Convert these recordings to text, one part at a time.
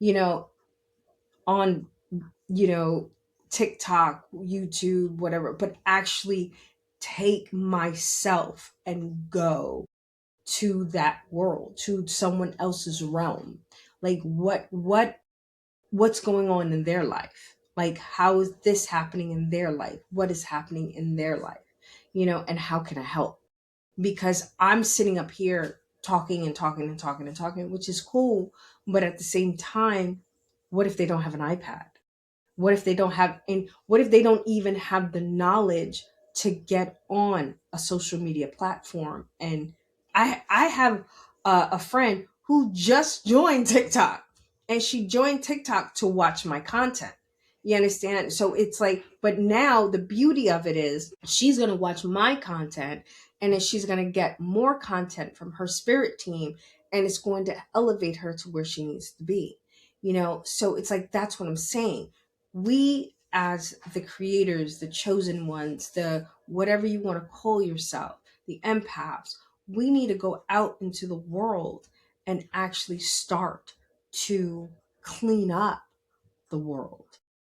you know, on, you know, TikTok, YouTube, whatever, but actually take myself and go to that world, to someone else's realm. Like what's going on in their life? Like how is this happening in their life? What is happening in their life? And how can I help? Because I'm sitting up here talking and talking and talking and talking, which is cool, but at the same time, what if they don't have an iPad? What if they don't have and what if they don't even have the knowledge to get on a social media platform? And I have a friend who just joined TikTok, and she joined TikTok to watch my content. You understand? So it's like, but now the beauty of it is she's going to watch my content, and then she's going to get more content from her spirit team, and it's going to elevate her to where she needs to be. So it's like, that's what I'm saying. We, as the creators, the chosen ones, the whatever you want to call yourself, the empaths, we need to go out into the world and actually start to clean up the world.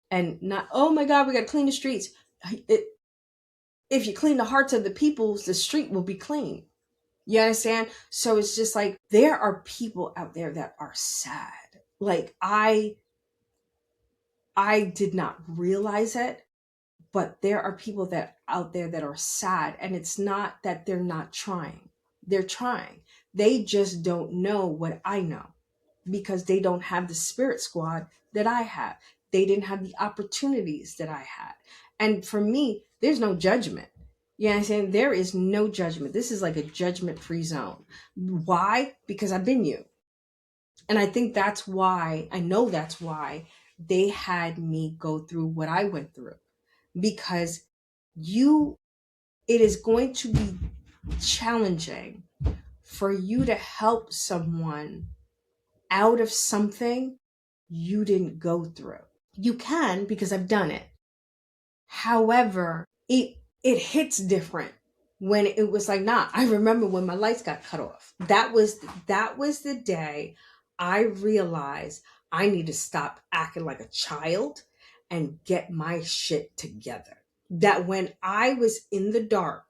And not, oh my God, we got to clean the streets. It, if you clean the hearts of the people, the street will be clean. You understand? So it's just like there are people out there that are sad. Like I did not realize it, but there are people that out there that are sad, and it's not that they're not trying. They're trying. They just don't know what I know because they don't have the spirit squad that I have. They didn't have the opportunities that I had. And for me, there's no judgment. You know what I'm saying? There is no judgment. This is like a judgment free zone. Why? Because I've been you. And I think that's why, I know that's why they had me go through what I went through, because you it is going to be challenging for you to help someone out of something you didn't go through. You can, because I've done it. However, it hits different when it was like, nah, I remember when my lights got cut off. That was the day I realized I need to stop acting like a child and get my shit together. That when I was in the dark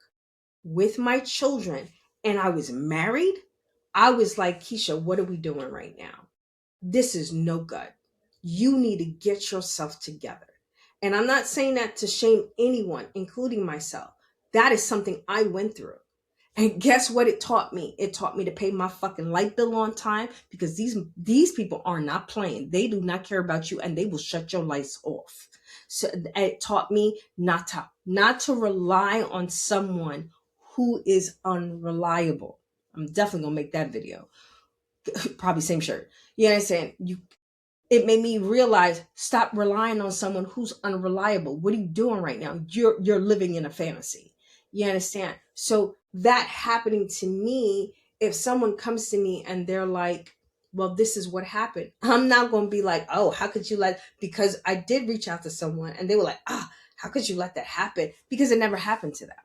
with my children and I was married, I was like, Keisha, what are we doing right now? This is no good. You need to get yourself together. And I'm not saying that to shame anyone, including myself. That is something I went through. And guess what it taught me? It taught me to pay my fucking light bill on time, because these people are not playing. They do not care about you, and they will shut your lights off. So it taught me not to rely on someone who is unreliable. I'm definitely gonna make that video. Probably same shirt. You know what I'm saying? It made me realize, stop relying on someone who's unreliable. What are you doing right now? You're living in a fantasy. You understand? So that happening to me, if someone comes to me and they're like, well, this is what happened, I'm not going to be like, oh, how could you let, because I did reach out to someone and they were like, how could you let that happen? Because it never happened to them.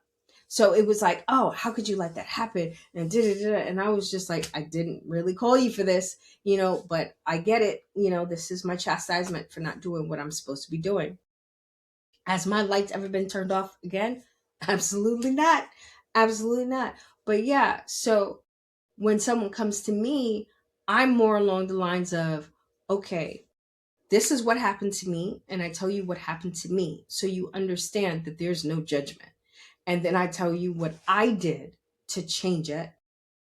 So it was like, oh, how could you let that happen? And and I was just like, I didn't really call you for this, but I get it. This is my chastisement for not doing what I'm supposed to be doing. Has my lights ever been turned off again? Absolutely not. Absolutely not. But yeah, so when someone comes to me, I'm more along the lines of, okay, this is what happened to me, and I tell you what happened to me so you understand that there's no judgment. And then I tell you what I did to change it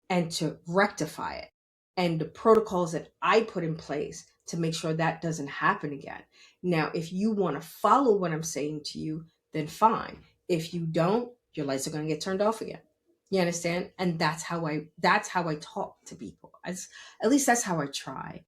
and to rectify it, and the protocols that I put in place to make sure that doesn't happen again. Now, if you want to follow what I'm saying to you, then fine. If you don't, your lights are going to get turned off again. You understand? And that's how I talk to people. At least that's how I try.